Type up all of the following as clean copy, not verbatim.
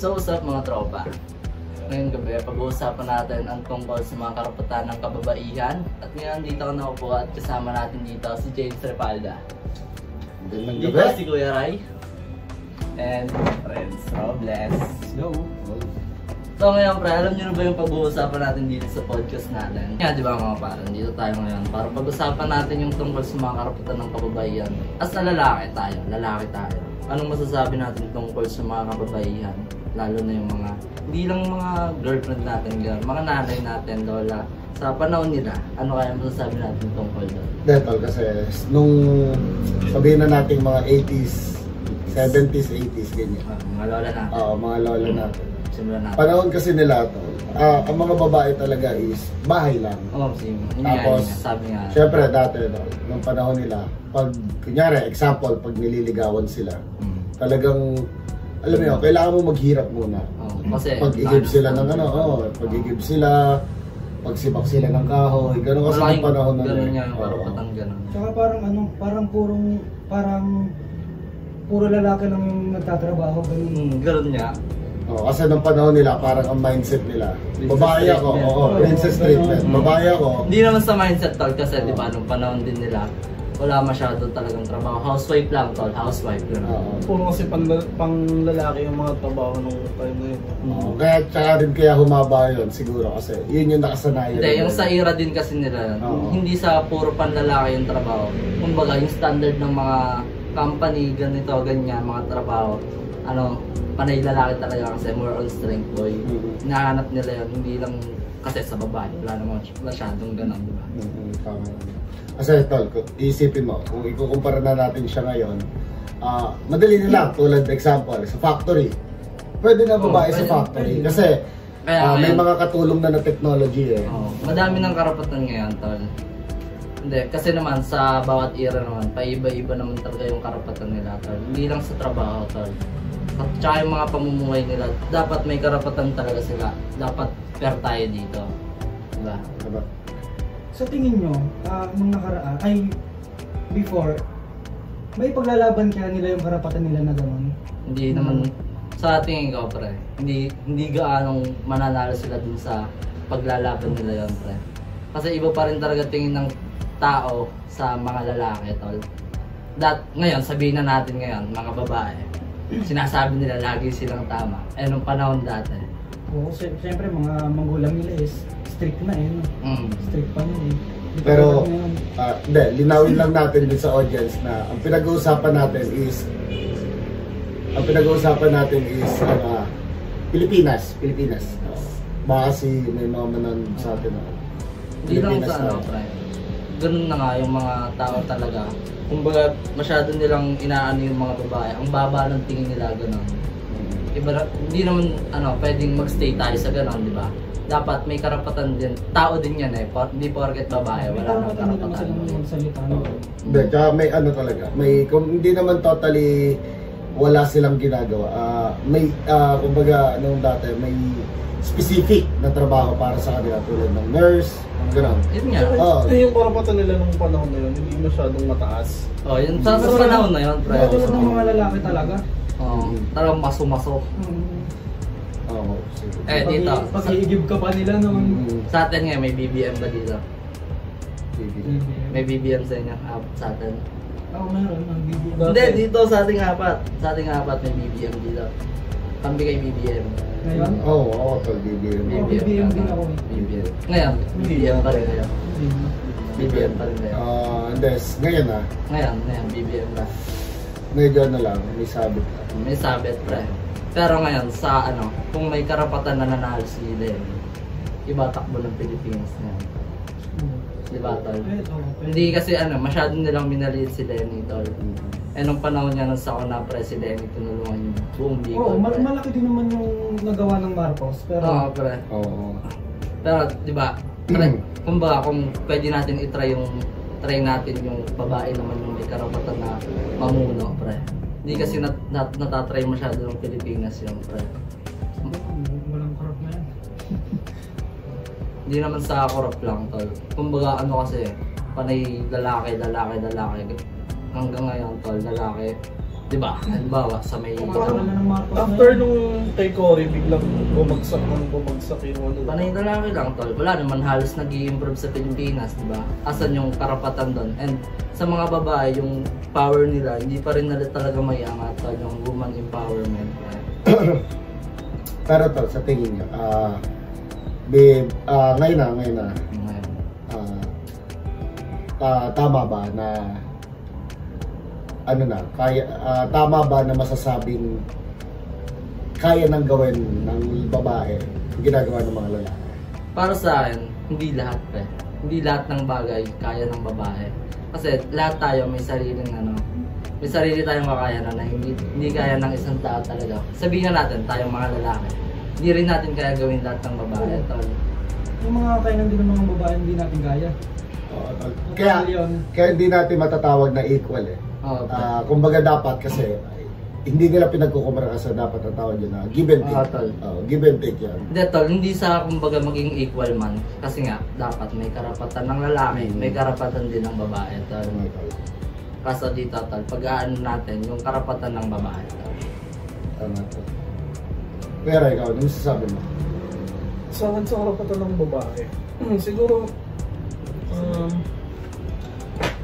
So, what's up mga tropa? Ngayong gabi, pag-uusapan natin ang tungkol sa mga karapatan ng kababaihan. At ngayon dito ako naupo at kasama natin dito si James Repalda. Magandang Dito gabi. si Kuya Ray. And friends, Robles. Let's go. So ngayon pre, alam nyo na ba yung pag-uusapan natin dito sa podcast natin? Kaya di ba mga parang, dito tayo ngayon para pag-usapan natin yung tungkol sa mga karapatan ng kababaihan. As na lalaki tayo. Anong masasabi natin tungkol sa mga kababaihan? Lalo na yung mga, hindi lang mga girlfriend natin, mga nanay natin, lola. Sa panahon nila, ano kaya masasabi natin tungkol doon? Detol kasi nung sabihin na natin mga 80s, 70s, 80s, ganyan. Mga lola natin. Oo, mga lola natin. Simulan natin. Panahon kasi nila to, ang mga babae talaga is bahay lang. Oo, Tapos, sabi nga. syempre dati, no, nung panahon nila, pag, kunyari, example, pag nililigawan sila, talagang, alam mo yun, kailangan mo maghirap muna. Kasi Pag-igib sila ng ano, pag-igib sila, pagsibak sila ng kahoy, gano'n kasi yung panahon na gano'n niya yung karapatan, gano'n. Tsaka parang puro lalaki lang yung nagtatrabaho, ganun. Gano'n niya. Kasi nung panahon nila, parang ang mindset nila, babae ako, princess treatment, babae ako. Hindi naman sa mindset tol kasi di ba nung panahon din nila, wala masyado talagang trabaho. Housewife lang tol, housewife gano'n. Puro kasi pang lalaki yung mga trabaho nung time na yun. Kaya tsaka rin kaya humaba yun siguro kasi yun yung nakasanayan. Hindi, yung sa era din kasi nila, hindi sa puro panlalaki yung trabaho. Kumbaga yung standard ng mga company, ganito, ganyan, mga trabaho, panay lalaki talaga kasi more on strength boy. Hinahanap nila yun, hindi lang kasi sa babae, wala naman masyadong ganun, di ba? Tama. Kasi tol, isipin mo, kung ikukumpara na natin siya ngayon, madali na lang, tulad example, sa factory. Pwede na babae sa factory kasi may mga katulong na technology eh. Madami ng karapatan ngayon, tol. Hindi, kasi naman sa bawat era naman, paiba-iba naman talaga yung karapatan nila, tol. Hindi lang sa trabaho, tol. At saka yung mga pamumuhay nila, dapat may karapatan talaga sila. Dapat fair tayo dito. Diba? Sa tingin nyo, nung nakaraan, before, may paglalaban kaya nila yung karapatan nila na gano'n? Hindi naman, sa tingin ko pre, hindi gaanong mananalo sila dun sa paglalaban nila yun pre. Kasi iba pa rin talaga tingin ng tao sa mga lalaki tol. Ngayon, sabihin na natin ngayon, mga babae, sinasabi nila lagi silang tama. Nung panahon dati. Oo, siyempre mga magulang nila is strict na eh. Strict pa nila eh. Pero, linawin lang natin din sa audience na ang pinag-uusapan natin is Pilipinas. Baka kasi may mga manonood sa atin. Hindi lang sa pre. Ganun na nga yung mga tao talaga. Kumbaga masyado nilang inaano yung mga babae. Ang baba ng tingin nila ganun. Hindi naman pwedeng magstay tayo sa ganun, di ba? Dapat may karapatan din. Tao din yan eh. Hindi porket babae, wala nang karapatan. Hindi, tsaka may talaga. Kung hindi naman totally wala silang ginagawa. Kumbaga, dati, may specific na trabaho para sa kanila tulad ng nurse, gano'n. Yun nga. Yung karapatan nila nung panahon na yun, hindi masyadong mataas. Yun sa panahon na yun, pre. Tulad ng mga lalaki talaga. Talagang maso-maso. Dito. Pag-iigib ka pa nila noon. Sa atin nga, may BBM ba dito? May BBM sa inyo, sa atin. Meron ng BBM. Hindi, dito sa ating apat. Sa ating apat may BBM dito. Kami kay BBM. Ngayon? Oo, tol, BBM. BBM din ako eh. BBM. Ngayon, BBM pa rin ngayon. BBM pa rin ngayon. Ngayon Ngayon, BBM na. Medyo lang, may sabit. May sabit, pre. Pero ngayon, sa kung may karapatan na nanalo si Lenny, iba takbo ng Pilipinas ngayon. Diba, tol? Hindi kasi masyado nilang minaliit si Lenny, tol. Nung panahon niya nung sa na president, tinulungan yung buong Bicol. Malaki din naman yung nagawa ng Marcos. Pero pre. Pero, di ba, kumbaga, kung pwede natin try natin yung babae naman yung may karapatan na mamuno, pre. Hindi kasi natatry masyado ng Pilipinas yun, pre. Walang korap na yan. Hindi naman sa korap lang, tol. Kumbaga, kasi, panay lalaki. Hanggang ngayon, tol, lalaki. Diba? Halimbawa, sa may... Parang na ng Marcos After na yun. nung kay Cory, biglang bumagsak yung ano. Panay na lang tol. Wala naman halos nag-i-improve sa Pilipinas, di ba? Asan yung karapatan doon? And sa mga babae, yung power nila, hindi pa rin nila talaga may angat tol, yung woman empowerment. Pero tol, sa tingin niyo, ngayon na, tama ba na tama ba na masasabing kaya nang gawin ng babae ginagawa ng mga lalaki? Para sa akin, hindi lahat Hindi lahat ng bagay kaya ng babae. Kasi lahat tayo may sarili tayong kakayanan na hindi kaya ng isang tao talaga. Sabihin na natin, tayong mga lalaki, hindi rin natin kaya gawin lahat ng babae. Tol. Yung mga kakayanan din ng mga babae, hindi natin kaya. Kaya hindi natin matatawag na equal eh. Kumbaga dapat kasi hindi nila pinagkukumpara sa dapat ang tawag yun na give and take. Give and take yan. Hindi tol, hindi sa kumbaga maging equal man. Kasi nga, dapat may karapatan ng lalaki, may karapatan din ng babae. Tol. Kaso dito tol, pag-aano natin yung karapatan ng babae. Tol. Tama tol. Pero ikaw, ano masasabi mo? Sa karapatan ng babae, siguro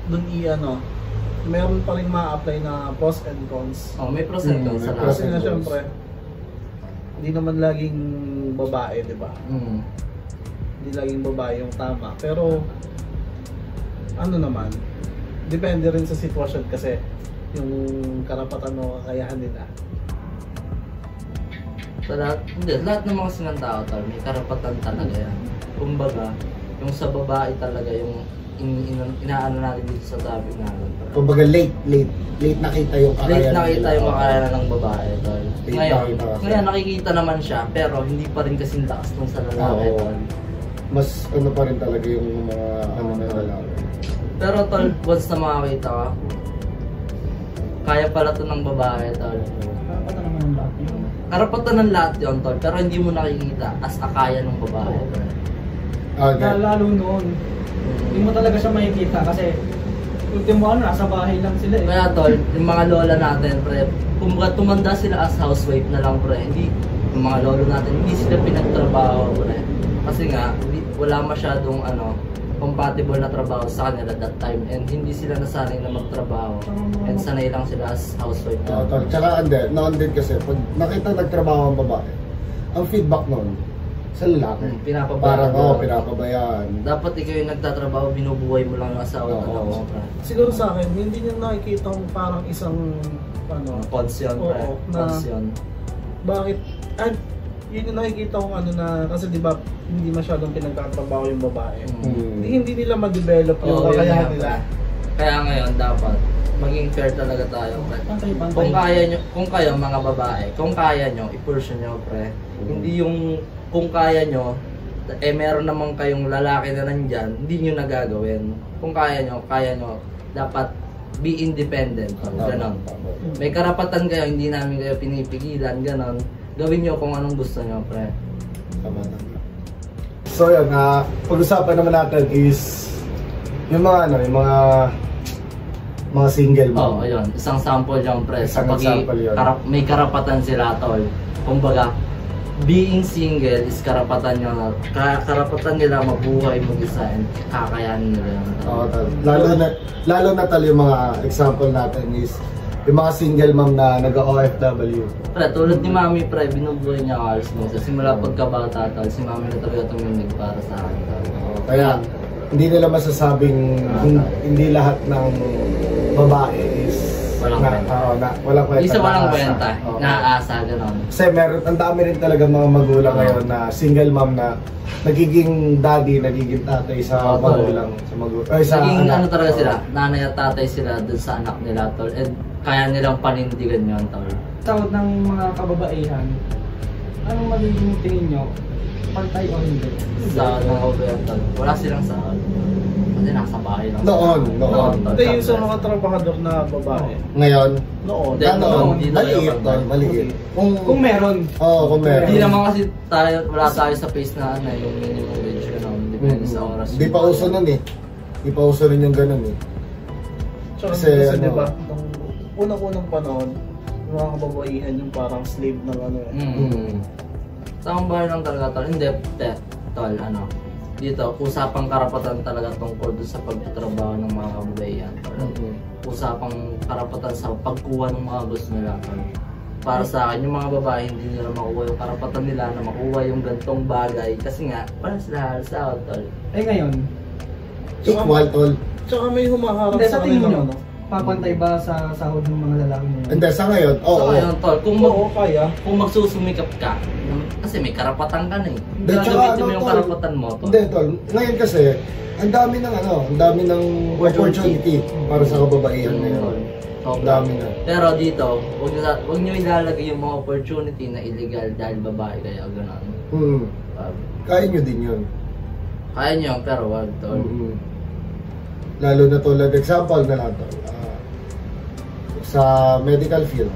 dun meron pa rin ma-apply na pros and cons. May pros and cons sa lahat. Kasi na syempre, hindi naman laging babae, di ba? Hindi laging babae yung tama. Pero, ano naman, depende rin sa sitwasyon kasi yung karapatan o kakayahan nila. Sa lahat ng mga sinang tao, may karapatan talaga yan. Kumbaga, yung sa babae talaga, yung inaano natin dito sa topic natin. Kumbaga late nakita yung kakayanan. Late nakita yung kakayanan ng babae, tol. Ngayon nakikita naman siya, pero hindi pa rin kasing lakas nung sa lalaki, tol. Mas pa rin talaga yung mga ng lalaki. Pero tol, once na makakita ka, kaya pala to ng babae, tol. Karapatan naman ng lahat yun. Karapatan ng lahat yun, tol, pero hindi mo nakikita as a kaya ng babae, tol. Lalo noon, hindi mo talaga siya makikita kasi ultimo nasa bahay lang sila eh. Kaya tol, yung mga lola natin, pre, kumbaga tumanda sila as housewife na lang, pre. Hindi, yung mga lolo natin, hindi sila pinagtrabaho, pre. Kasi nga, wala masyadong compatible na trabaho sa kanila that time and hindi sila nasanay na magtrabaho and sanay lang sila as housewife. Tsaka noon din kasi, pag nakita nagtrabaho ang babae, ang feedback noon, sa lalaki. Pinapabayaan. Dapat ikaw yung nagtatrabaho, binubuhay mo lang yung asawa mo. Siguro sa akin, hindi niyo nakikita kung parang isang Consyon, bakit? Yun yung nakikita kong kasi di ba hindi masyadong pinagtatrabaho yung babae. Hindi nila ma-develop yung kakayahan nila. Kaya ngayon dapat maging fair talaga tayo, pre. Kung kayo mga babae, kung kaya nyo, i-pursue nyo, pre. Hindi yung kung kaya nyo, meron naman kayong lalaki na nandyan, hindi nyo nagagawin. Kung kaya nyo, dapat be independent. Ganon. May karapatan kayo, hindi namin kayo pinipigilan, ganon. Gawin nyo kung anong gusto nyo, pre. So yun, pag-usapan naman natin is yung mga single mom. Ayun. Isang sample yung pre. May karapatan sila, tol. Kumbaga, being single is karapatan nila mabuhay mag-isa and kakayanin nila yun. Lalo na talo yung mga example natin is yung mga single mom na nag-OFW. Pre, tulad ni Mami, pre, binubuhay niya halos mo. Simula pagkabata, tol, si Mami na talaga tuminig para sa akin. Kaya, hindi nila masasabing hindi lahat ng babae is walang kwenta. Isa walang kwenta, naaasa, gano'n. Kasi ang dami rin talaga mga magulang ngayon na single mom na nagiging daddy, nagiging tatay sa magulang. Naging talaga sila, nanay at tatay sila dun sa anak nila, tol. And kaya nilang panindigan yun, tol. Tawag ng mga kababaihan, anong magiging tingin nyo? Pantay o hindi? Sahod ng OBM, tol. Wala silang sahod. Kasi nasa bahay lang. Noon. Hindi yung sa mga trabahador na babae. Ngayon? Noon. Maliit. Kung meron. Kung meron. Hindi naman kasi wala tayo sa face na yung minimum wage, depende sa oras. Hindi pa uso nun eh. Hindi pa uso rin yung ganun eh. Kasi diba, unang-unang panahon, yung mga kababaihan yung parang slave ng ano eh. Sa bahay lang talaga tol, hindi tol, ano, dito, usapang karapatan talaga tungkol doon sa pagtatrabaho ng mga kababaihan. Usapang karapatan sa pagkuha ng mga gusto nila. Para sa akin, yung mga babae hindi nila makuha yung karapatan nila na makuha yung gantong bagay kasi nga, parang sila halos sa tol. Eh ngayon, Equal, tol. Tsaka may humaharap hindi, sa sa tingin kanila, nyo, papantay ba sa sahod ng mga lalaki nyo? Hindi, sa ngayon, So oo. ngayon tol, Oo, kaya. kung magsusumikap ka, kasi may karapatan ka na eh. Hindi, tsaka Gagamitin mo ano, yung tol? karapatan mo tol. Hindi, tol. Ngayon kasi, ang dami ng ang dami ng opportunity para sa kababaihan ngayon. Ang dami na. Pero dito, wag nyo ilalagay yung mga opportunity na illegal dahil babae kayo, gano'n. Kaya nyo din yun. Kaya nyo, pero wag tol. Lalo na tulad, example na lang tol. Sa medical field,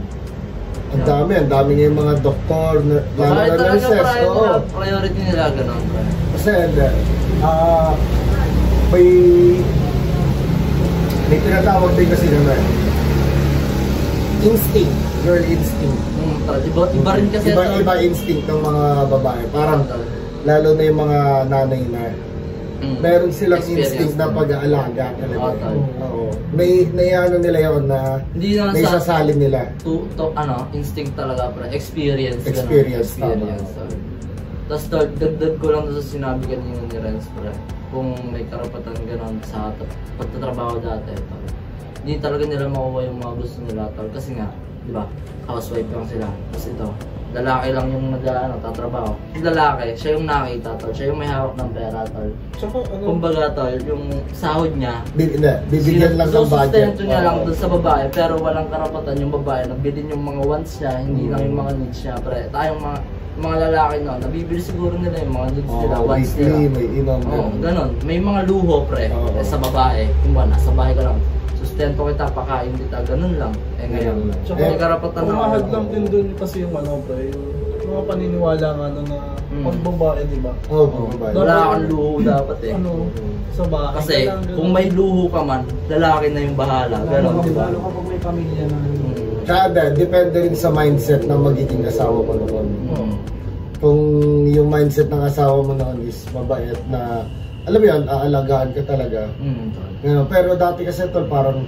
ang dami ngayon mga doktor, lalo Bakit na talaga nurses. Oo. priority nila gano'n? Kasi may tinatawag din kasi naman instinct, girl instinct. Tol, iba rin kasi Iba instinct ng mga babae. Parang lalo na yung mga nanay na meron silang Experience instinct na din. pag-aalaga talaga. Oo, tol. Oo. May ano nila yun na hindi na may sasalin nila. instinct talaga pre, experience. Experience, Experience. tama. Tapos tol, dagdag ko lang sa sinabi kanina ni Renz pre, kung may karapatan gano'n sa pagtatrabaho dati tol. Hindi talaga nila makuha yung mga gusto nila tol kasi nga, di ba? Housewife lang sila. Tapos ito, lalaki lang yung tatrabaho. Yung lalaki, siya yung nakita tol, siya yung may hawak ng pera tol. Tsaka ano, Kumbaga tol, yung sahod niya, Bibigyan lang ng budget. susustento niya lang doon sa babae, pero walang karapatan yung babae na bilhin yung mga wants niya, hindi lang yung mga needs niya. Pre, tayong mga lalaki no, nabibili siguro nila yung mga needs nila, wants nila. May inom. Ganon. May mga luho pre, sa babae. Kung ba, nasa bahay ka lang, sustento kita, pakain kita, ganun lang. Ngayon, Tsaka, may karapatan na umahad lang din doon kasi yung pre, yung mga paniniwala nga na pag babae, di ba? Oo, babae. Wala kang luho dapat eh. Sa bahay Kasi ka lang, ganun. kung may luho ka man, lalaki na yung bahala. Ganon, di ba? Lalo kapag may pamilya na. Kada, depende rin sa mindset ng magiging asawa mo noon. Kung yung mindset ng asawa mo noon is mabait na, alam mo yun, aalagaan ka talaga. Pero dati kasi tol, parang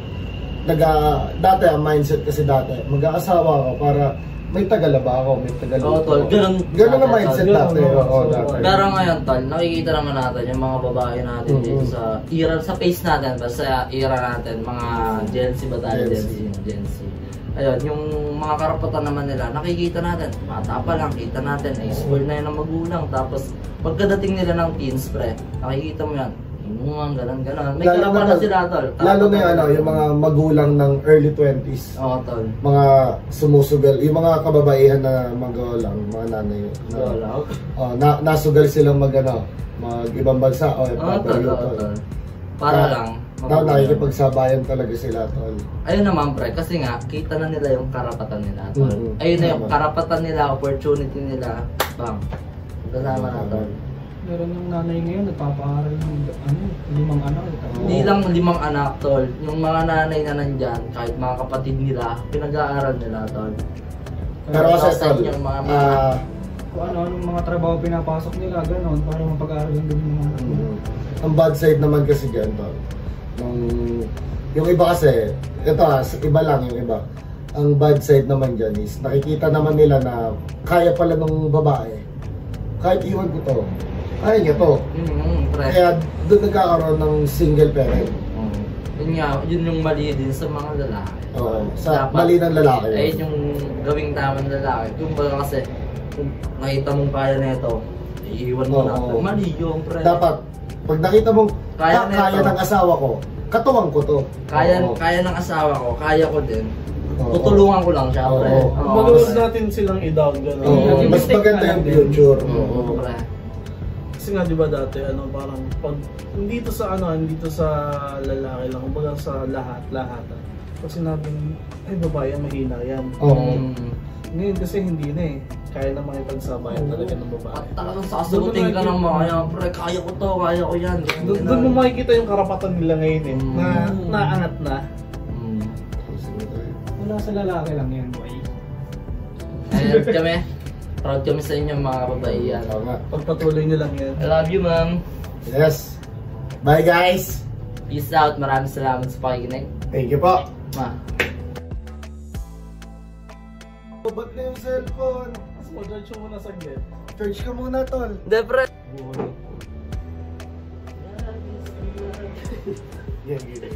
dati ang mindset kasi dati, mag-aasawa ako para may tagalaba ako, may tagaluto. Oo, tol. Ganun ang mindset dati. Oo, dati. Pero ngayon, tol, nakikita naman natin yung mga babae natin dito sa era, sa face natin, sa era natin, mga Gen Z ba tayo? Gen Z. Ayun, yung mga karapatan naman nila, nakikita natin, bata pa lang, kita natin, school na yun ng magulang. Tapos, pagkadating nila ng teens, pre, nakikita mo yan, ganun. May karapatan sila, tol. Lalo na yung mga magulang ng early 20s. Oo, tol. Mga sumusugal, yung mga kababaihan na magalang, mga nanay. Nasugal silang mag-ibang bansa o tol. Para lang. Nakikipagsabayan talaga sila, tol. Ayun naman pre, kasi nga, kita na nila yung karapatan nila, tol. Ayun na yung karapatan nila, opportunity nila, bang. Kasama na, tol. Meron yung nanay ngayon, nagpapaaral ng 5 anak. Hindi lang 5 anak, tol. Yung mga nanay na nandyan, kahit mga kapatid nila, pinag-aaral nila, tol. Pero kasi, tol, yung mga kung ano-anong mga trabaho pinapasok nila, gano'n, para mapag-aaral din yung mga anak nila. ang bad side naman kasi dyan, tol. Yung iba kasi, ito iba lang yung iba. Ang bad side naman dyan is, nakikita naman nila na kaya pala ng babae. Kahit iwan ko to, kaya niya to. Kaya doon nagkakaroon ng single parent. Yun nga, yun yung mali din sa mga lalaki. Oo, sa mali ng lalaki. Ayun yung gawing tama ng lalaki. Yung baga kasi, kung nakita mong kaya na ito, iiwan mo na. Mali yung pre. Dapat, pag nakita mong kaya ng asawa ko, katuwang ko to. Kaya ng asawa ko, kaya ko din. Tutulungan ko lang siya, pre. Manood natin silang idog, gano'n. Mas maganda yung future. Pre. Kasi nga 'di ba dati parang pag dito sa lalaki lang, kumbaga sa lahat. Pag sinabing ay babae ang mahina yan. Ngayon kasi hindi na eh. Kaya na makipagsabayan talaga ng babae. At talagang sasagutin ka ng mga yan, pre, kaya ko to, kaya ko yan. Doon mo makikita yung karapatan nila ngayon eh. Na naangat na. Nasa lalaki lang yan, boy. Ayan kami. Proud kami sa inyo mga kababaihan. Tama. Pagpatuloy nyo lang yan. I love you, ma'am. Yes. Bye guys. Peace out. Maraming salamat sa pakikinig. Thank you po. Ma. Ba't na yung cellphone? Mas mag-charge mo muna saglit. Search ka muna, tol. Hindi, pre. Yan, gila.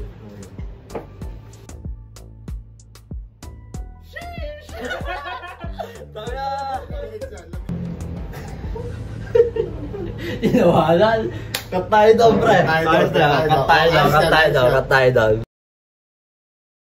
Tinawagan. Cut tayo daw, pre. Cut tayo daw, Cut tayo daw.